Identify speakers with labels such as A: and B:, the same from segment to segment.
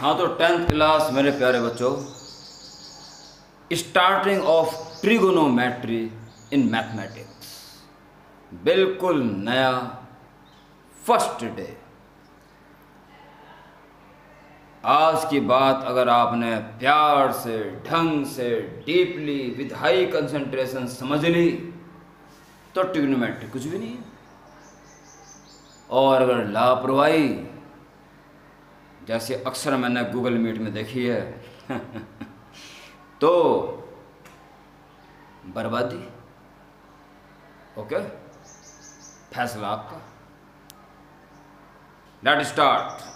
A: हाँ, तो 10th class मेरे प्यारे बच्चों, starting of trigonometry in mathematics, बिल्कुल नया फर्स्ट डे। आज की बात अगर आपने प्यार से, ढंग से, डीपली, विद हाई कंसंट्रेशन समझ ली तो ट्रिगोनोमेट्री कुछ भी नहीं है। और अगर लापरवाही, जैसे अक्सर मैंने गूगल मीट में देखी है तो बर्बादी। ओके, फैसला आपका। Let start.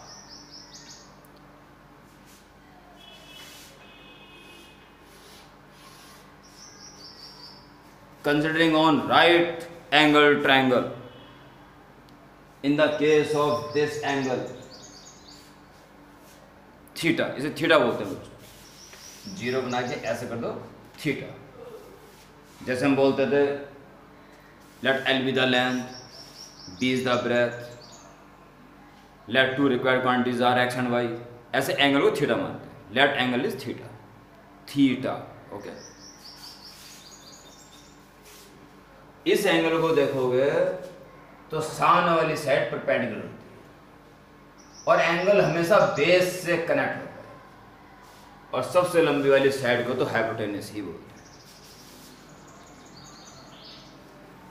A: Considering on right angle triangle, in the case of this angle theta, इसे थीटा बोलते हैं बच्चों। जीरो बना के ऐसे कर दो थीटा। जैसे हम बोलते थे let l be the length, b is the breadth, let two required quantities are x and y. ऐसे एंगल को थीटा मानते हैं। Let angle is theta, theta. Okay, इस एंगल को देखोगे तो सामने वाली साइड परपेंडिकुलर होती है और एंगल हमेशा बेस से कनेक्ट होता है, और सबसे लंबी वाली साइड को तो हाइपोटेन्यूस ही बोलते हैं।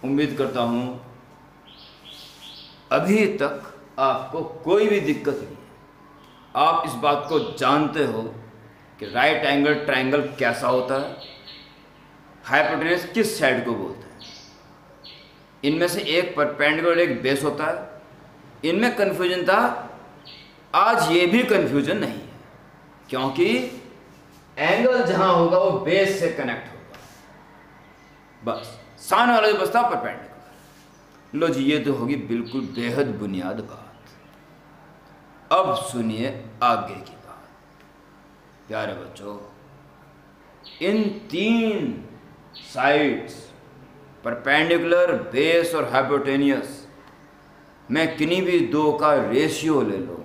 A: उम्मीद करता हूं अभी तक आपको कोई भी दिक्कत नहीं है। आप इस बात को जानते हो कि राइट एंगल ट्रायंगल कैसा होता है, हाइपोटेन्यूस किस साइड को बोलते हैं। इनमें से एक परपेंडिकुलर, एक बेस होता है। इनमें कन्फ्यूजन था, आज ये भी कन्फ्यूजन नहीं है, क्योंकि एंगल जहां होगा वो बेस से कनेक्ट होगा। बस सामने वाला जो बचता परपेंडिकुलर। लो जी, ये तो होगी बिल्कुल बेहद बुनियाद बात। अब सुनिए आगे की बात। प्यारे बच्चों, इन तीन साइड्स परपेंडिकुलर, बेस और हाइपोटेनियस में किन्हीं भी दो का रेशियो ले लो।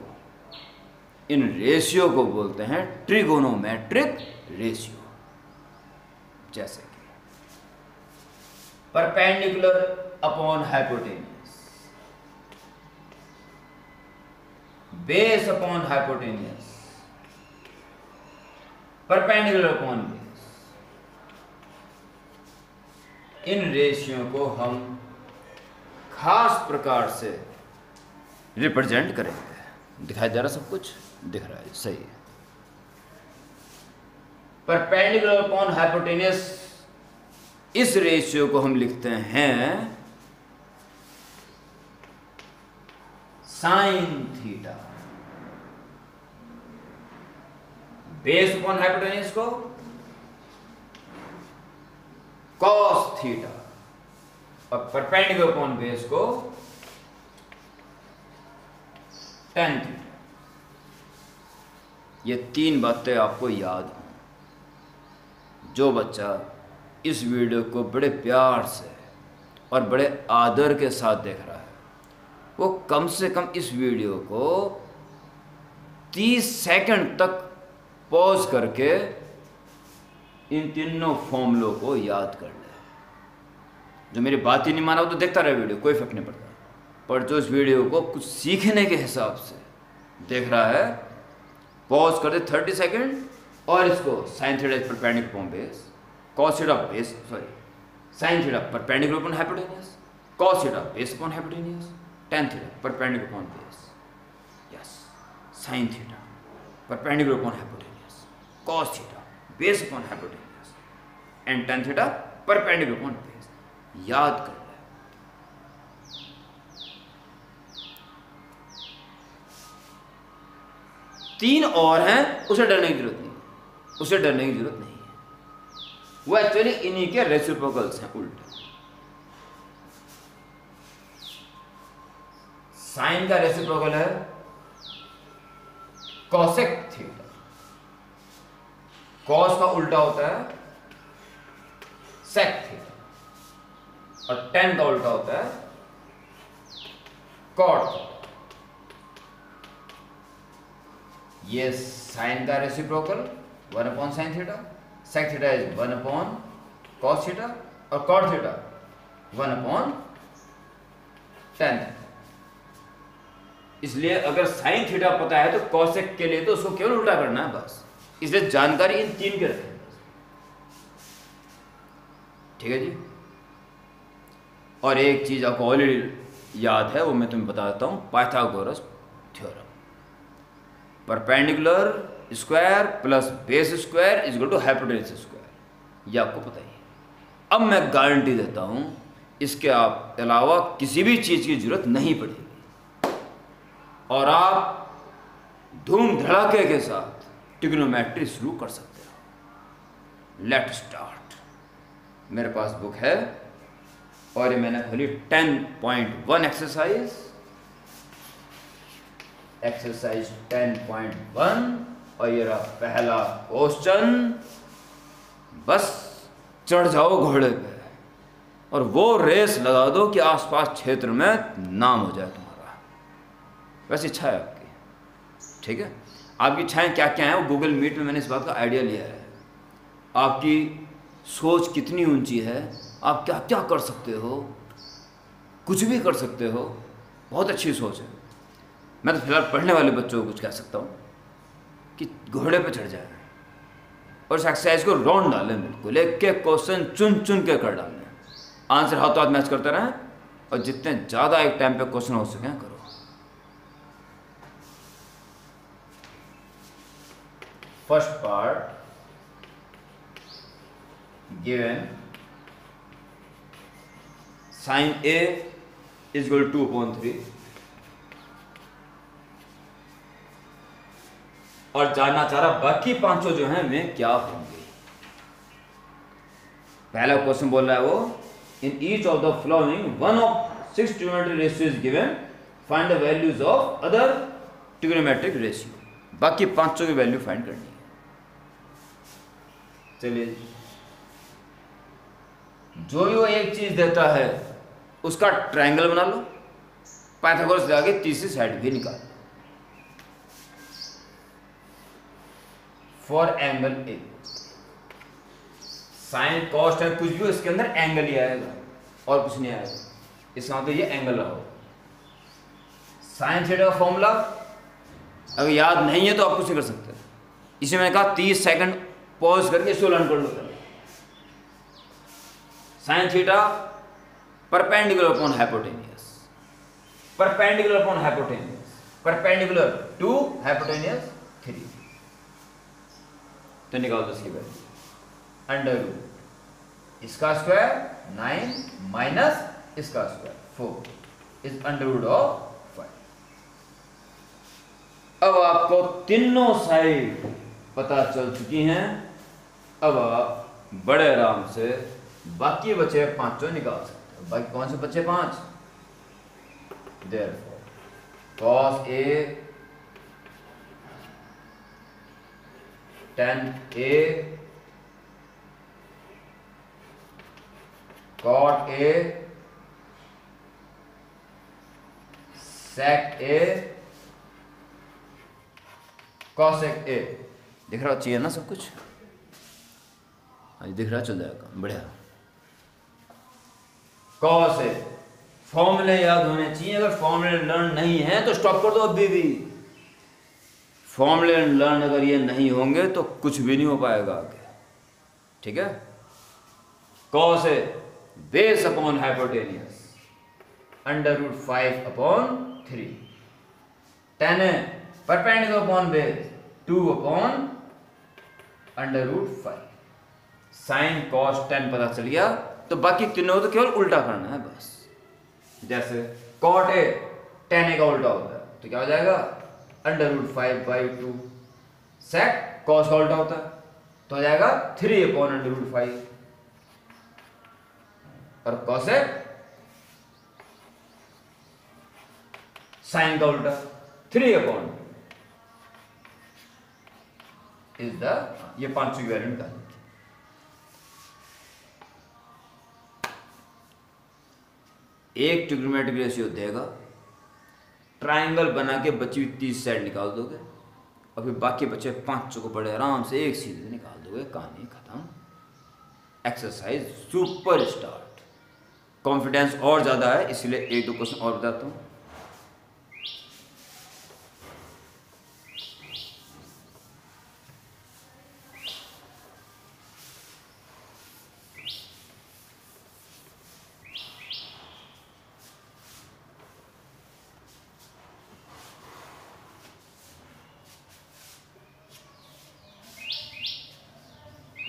A: इन रेशियो को बोलते हैं ट्रिगोनोमेट्रिक रेशियो। जैसे कि perpendicular upon hypotenuse, base upon hypotenuse, perpendicular upon base. In ratio को हम खास प्रकार से रिप्रेजेंट करेंगे। दिखाई दे रहा सब कुछ? दिख रहा है, सही है। परपेंडिकुलर अपॉन हाइपोटेनियस, इस रेशियो को हम लिखते हैं sine theta. Base upon hypotenuse को कॉस थीटा, और परपेंडिकुलर अपॉन बेस को टेन थीटा। ये तीन बातें आपको याद हों। जो बच्चा इस वीडियो को बड़े प्यार से और बड़े आदर के साथ देख रहा है, वो कम से कम इस वीडियो को 30 सेकंड तक पॉज करके इन तीनों फॉर्मूलों को याद कर ले। जो मेरी बात ही नहीं माना वो तो देखता रहे वीडियो, कोई फर्क नहीं पड़ता। पर जो इस वीडियो को कुछ सीखने के हिसाब से देख रहा है, पॉज कर दे 30 सेकंड और इसको sign theta perpendicular upon base, cos theta base, sorry sine theta perpendicular upon hypotenuse, cos theta base upon hypotenuse, tan theta perpendicular upon base. Yes, sign theta perpendicular upon hypotenuse, cos theta base upon hypotenuse, and tan theta perpendicular upon base. याद कर ले। तीन और हैं, उसे डरने की जरूरत नहीं, उसे डरने की जरूरत नहीं है। वो एक्चुअली इन्हीं के रेसिप्रोकल्स हैं, उल्टे। साइन का रेसिप्रोकल है कॉसेक थीटा, कॉस का उल्टा होता है सेक थीटा, और टेन का उल्टा होता है कॉट। ये साइन का reciprocal 1/sin theta, sec theta is 1/cos theta और cot थीटा 1/tan थीटा। इसलिए अगर साइन थीटा पता है तो कॉसेक के लिए तो उसको केवल उल्टा करना है बस। इसलिए जानकारी इन तीन के रखें, ठीक है जी। और एक चीज आपको ऑलरेडी याद है, वो मैं तुम्हें बता देता हूं, Pythagoras theorem. Perpendicular square plus base square is equal to hypotenuse square, ये आपको पता ही है। अब मैं गारंटी देता हूं इसके अलावा किसी भी चीज की जरूरत नहीं पड़ेगी और आप धूम धड़ाके के साथ ट्रिग्नोमेट्री शुरू कर सकते हो। Let start. मेरे पास बुक है और ये मैंने खोली 10.1 एक्सरसाइज 10.1 और ये रहा पहला क्वेश्चन। बस चढ़ जाओ घोड़े पे और वो रेस लगा दो कि आसपास क्षेत्र में नाम हो जाए तुम्हारा। वैसे इच्छा है आपकी, ठीक है। आपकी इच्छाएं क्या क्या हैं वो गूगल मीट में मैंने इस बात का आइडिया लिया है। आपकी सोच कितनी ऊंची है, आप क्या क्या कर सकते हो, कुछ भी कर सकते हो, बहुत अच्छी सोच है। मैं तो फिलहाल पढ़ने वाले बच्चों को कुछ कह सकता हूँ कि घोड़े पे चढ़ जाए और इस एक्सरसाइज को राउंड डालें, बिल्कुल एक एक क्वेश्चन चुन चुन के कर डालें, आंसर हाथों हाथ मैच करते रहें और जितने ज़्यादा एक टाइम पे क्वेश्चन हो सकें करो। First part given sin A is equal to 2/3 और जानना चाह रहा बाकी पांचों जो हैं वे क्या होंगे। पहला क्वेश्चन बोल रहा है वो, in each of the following one of 6 trigonometric ratio is given, find the values of other trigonometric ratio. बाकी पांचों की वैल्यू फाइंड करनी है। चलिए, जो भी वो एक चीज देता है उसका ट्रायंगल बना लो, पाइथागोरस से आगे तीसरी साइड भी निकाल लो। For angle A sine cos है कुछ भी, इसके अंदर एंगल ही आएगा और कुछ नहीं आएगा। इसका मतलब ये एंगल रहो। साइन थीटा का फॉर्मूला अगर याद नहीं है तो आप कुछ नहीं कर सकते। इसे मैंने कहा 30 सेकंड पॉज करके इसको लर्न कर लो। Sine theta perpendicular upon hypotenuse, perpendicular upon hypotenuse, perpendicular to hypotenuse 3। तो निकाल दो इसकी वैल्यू। अंडर रूट इसका स्क्वायर 9 माइनस इसका square 4 is under root of 5। अब आपको तीनों साइड पता चल चुकी हैं। अब आप बड़े आराम से बाकी बचे पांचों निकाल सकते हो। बाकी कौन से बचे? 5। Therefore cos A tan A cot A sec A cosec A। दिख रहा चाहिए ना सब कुछ? हाँ, दिख रहा, चल जाएगा, बढ़िया। कॉस है, फॉर्मूले याद होने चाहिए। अगर फॉर्मूले लर्न नहीं है तो स्टॉप कर दो अभी भी। फॉर्मूले लर्न अगर ये नहीं होंगे तो कुछ भी नहीं हो पाएगा आगे, ठीक है। कॉस है base upon hypotenuse under root 5/3। tan है परपेंडिकुलर अपॉन बेस 2/अंडर रूट 5। साइन कॉस tan पता चल गया तो बाकी तीनों तो केवल उल्टा करना है बस। जैसे कॉट ए tan A का उल्टा होता है तो क्या हो जाएगा? Under root 5/2। सेक कॉस का उल्टा होता है तो हो जाएगा 3/अंडर रूट 5। और कॉसेक साइन का उल्टा 3/, इज द, ये पांचों की वैल्यू निकाल। एक ट्रिग्नोमेट्रिक रेशियो देगा, ट्रायंगल बना के बची हुई 30 साइड निकाल दोगे और फिर बाकी बचे 5 को बड़े आराम से एक सीधे निकाल दोगे, कहानी खत्म। Exercise super start. कॉन्फिडेंस और ज़्यादा है इसलिए 1-2 क्वेश्चन और बताता हूँ।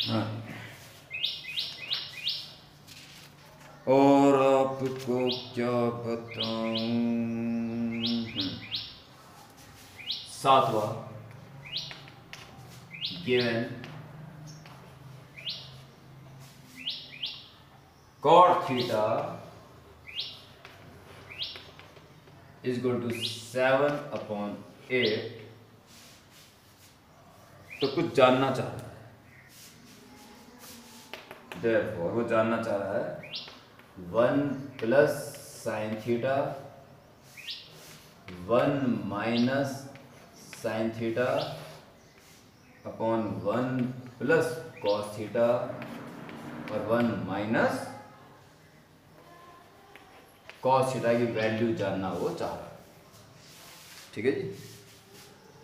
A: हाँ, और आपको क्या बताऊं। 7वां given cot theta is equal to 7/8। तो कुछ जानना चाह रहा है, therefore वो जानना चाह रहा है 1 plus sine theta 1 minus sine theta upon 1 plus cos theta और 1 माइनस कॉस थीटा की वैल्यू जानना वो चाह रहा है। ठीक है जी,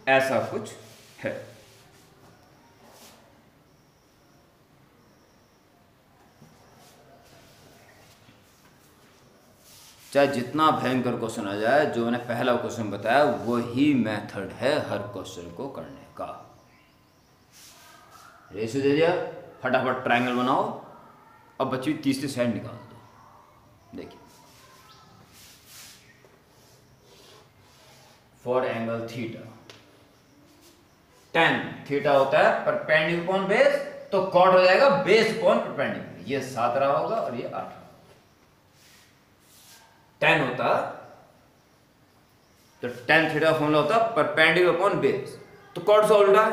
A: ऐसा कुछ है। चाहे जितना भयंकर क्वेश्चन आ जाए, जो मैंने पहला क्वेश्चन बताया वही मेथड है हर क्वेश्चन को करने का। रेशियो दे दिया, फटाफट ट्रायंगल बनाओ, अब बच्ची तीसरी साइड निकाल दो। देखिए, for angle theta tan theta होता है परपेंडिकुलर अपॉन बेस, तो कॉट हो जाएगा बेस अपॉन परपेंडिकुलर। ये 7 रहा होगा और ये 8। tan होता तो tan थीटा फॉर्मूला होता परपेंडिकुलर अपॉन बेस, तो कॉट से उल्टा है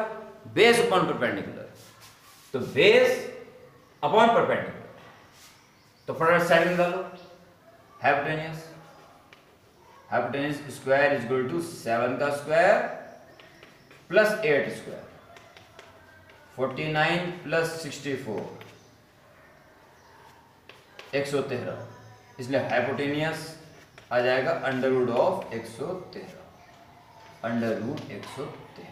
A: बेस अपॉन परपेंडिकुलर, तो बेस अपॉन परपेंडिकुलर। तो फटाफट साइड में डालो, hypotenuse square is equal to 7 का स्क्वायर प्लस 8 स्क्वायर 49 प्लस 64 113, इसलिए हाइपोटेनियस आ जाएगा under root of 113, under root 113।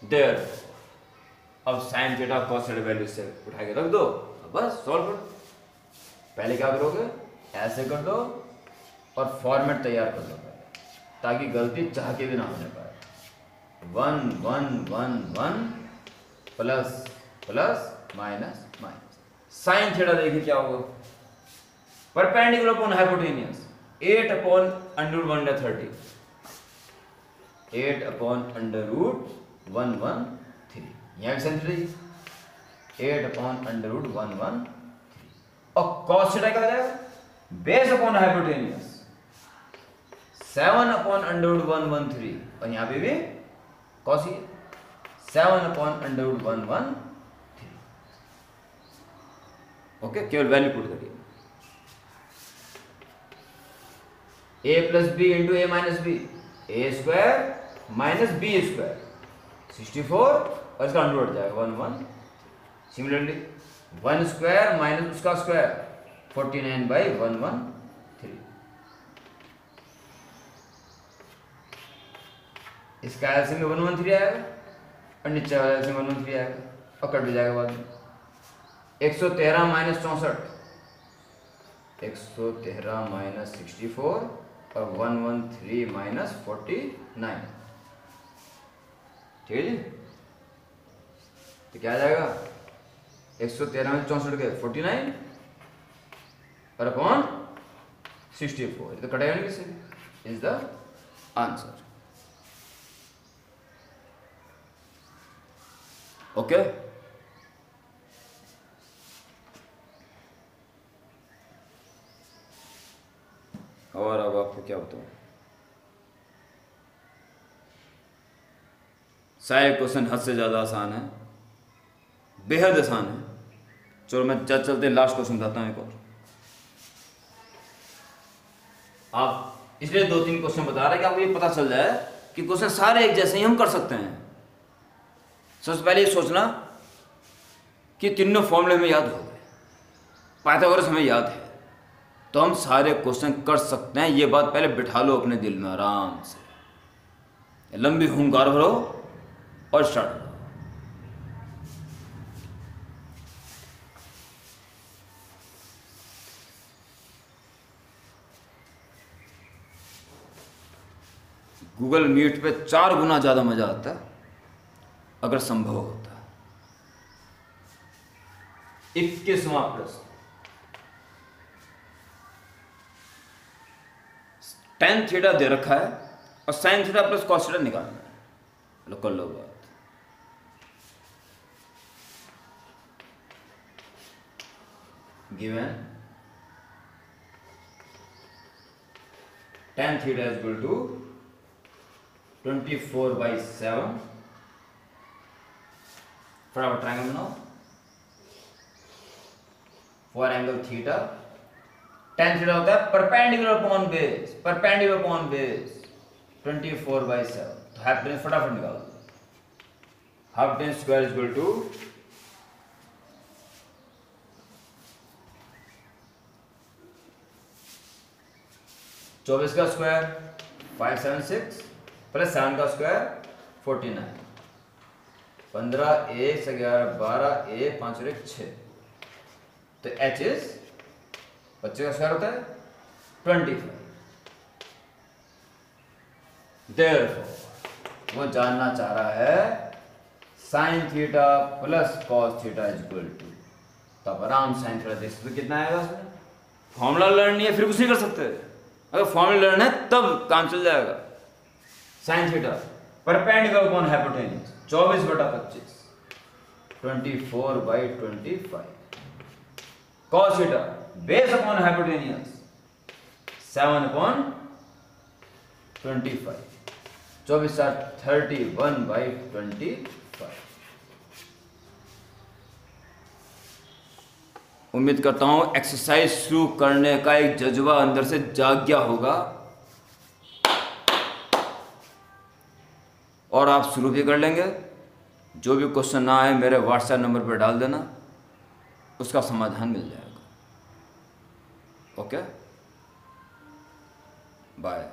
A: There अब sine theta cos theta value से उठा के रख दो, बस सॉल्व करो। पहले क्या करोगे, ऐसे कर दो और फॉर्मेट तैयार कर दो ताकि गलती चाह के भी ना होने पाए। 1 1 1 1 plus plus minus minus. Sine theta देखिए क्या होगा, perpendicular upon hypotenuse 8 upon under root 1/30, 8 upon under root 113। यहाँ भी sine theta 8 upon under root 113। और कॉस थीटा क्या हो जाएगा, base upon hypotenuse 7 upon under root 113, और यहाँ पे भी कॉस ही 7 अपॉन अंडर रूट 113। ओके, केवल वैल्यू पुट करिए, a plus b into A minus B, A square minus B square 64, और इसका अंडर रूट जाएगा 1 1। सिमिलरली 1 स्क्वायर माइनस उसका स्क्वायर 49/113। इसका एलसीएम में 113 आएगा और नीचे वाला एलसीएम 113 आएगा और कट भी जाएगा बाद में। 113 माइनस 64, 113 माइनस 64 और 113 माइनस 49। ठीक है जी, तो क्या आ जाएगा, 113 में 64 के 49 और अपॉन 64, ये तो कटेगा नहीं किसी, इज द आंसर। ओके, और अब आपको क्या बताऊं, सारे क्वेश्चन हद से ज़्यादा आसान है, बेहद आसान है। चलो मैं चलते लास्ट क्वेश्चन बताता हूँ एक और। आप इसलिए 2-3 क्वेश्चन बता रहे हैं कि आपको ये पता चल जाए कि क्वेश्चन सारे एक जैसे ही हम कर सकते हैं। सबसे पहले ये सोचना कि तीनों फॉर्मूले हमें याद हो गए, पाइथागोरस हमें याद है, तो हम सारे क्वेश्चन कर सकते हैं। ये बात पहले बिठा लो अपने दिल में आराम से, लंबी हुंकार भरो और स्टार्ट करो। गूगल मीट पे 4 गुना ज़्यादा मज़ा आता है अगर संभव होता है। 21वां प्रश्न, tan थीटा दे रखा है और sin theta plus cos theta निकालना है। लो कर लो बात। Given tan theta is equal to 24/7 फटाफट ट्रायंगल बनाओ for angle theta. tan theta होता है perpendicular upon base, perpendicular upon base 24/7। तो हाइपोटेन्यूज फटाफट निकाल दो। Hypotenuse square is equal to 24 का स्क्वायर 576 प्लस 7 का स्क्वायर 49, 15 1 से 11 12 1 5 और 1 6। तो h इज 25 का स्क्वायर होता है 25। देयरफॉर वो जानना चाह रहा है sin theta plus cos theta is equal to, तब आराम sin थीटा देख सकते कितना आएगा उसमें। फॉर्मूला लर्न नहीं है फिर कुछ नहीं कर सकते, अगर फॉर्मूला लर्न है तब काम चल जाएगा। sin theta perpendicular upon hypotenuse 24/25 24/25। cos theta base upon hypotenuse 7/25 24 31/25। उम्मीद करता हूं एक्सरसाइज शुरू करने का एक जज्बा अंदर से जाग गया होगा और आप शुरू भी कर लेंगे। जो भी क्वेश्चन ना आए मेरे व्हाट्सएप नंबर पर डाल देना, उसका समाधान मिल जाएगा। Okay, bye.